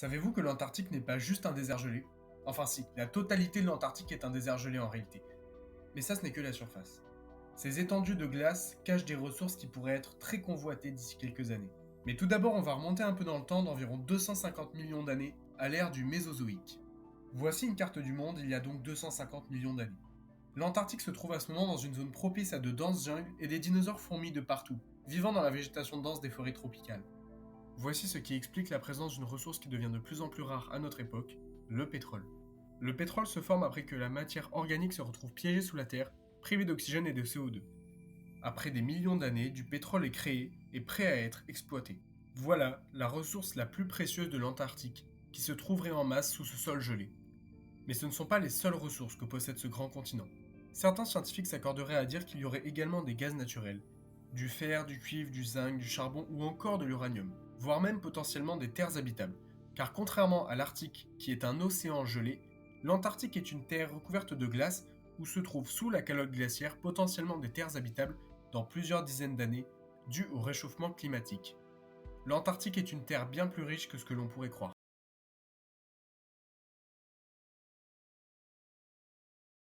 Savez-vous que l'Antarctique n'est pas juste un désert gelé? Enfin si, la totalité de l'Antarctique est un désert gelé en réalité. Mais ça, ce n'est que la surface. Ces étendues de glace cachent des ressources qui pourraient être très convoitées d'ici quelques années. Mais tout d'abord, on va remonter un peu dans le temps d'environ 250 millions d'années, à l'ère du Mésozoïque. Voici une carte du monde il y a donc 250 millions d'années. L'Antarctique se trouve à ce moment dans une zone propice à de denses jungles et des dinosaures fourmillent de partout, vivant dans la végétation dense des forêts tropicales. Voici ce qui explique la présence d'une ressource qui devient de plus en plus rare à notre époque, le pétrole. Le pétrole se forme après que la matière organique se retrouve piégée sous la Terre, privée d'oxygène et de CO2. Après des millions d'années, du pétrole est créé et prêt à être exploité. Voilà la ressource la plus précieuse de l'Antarctique, qui se trouverait en masse sous ce sol gelé. Mais ce ne sont pas les seules ressources que possède ce grand continent. Certains scientifiques s'accorderaient à dire qu'il y aurait également des gaz naturels, du fer, du cuivre, du zinc, du charbon ou encore de l'uranium, voire même potentiellement des terres habitables. Car contrairement à l'Arctique, qui est un océan gelé, l'Antarctique est une terre recouverte de glace où se trouvent sous la calotte glaciaire potentiellement des terres habitables dans plusieurs dizaines d'années, dues au réchauffement climatique. L'Antarctique est une terre bien plus riche que ce que l'on pourrait croire.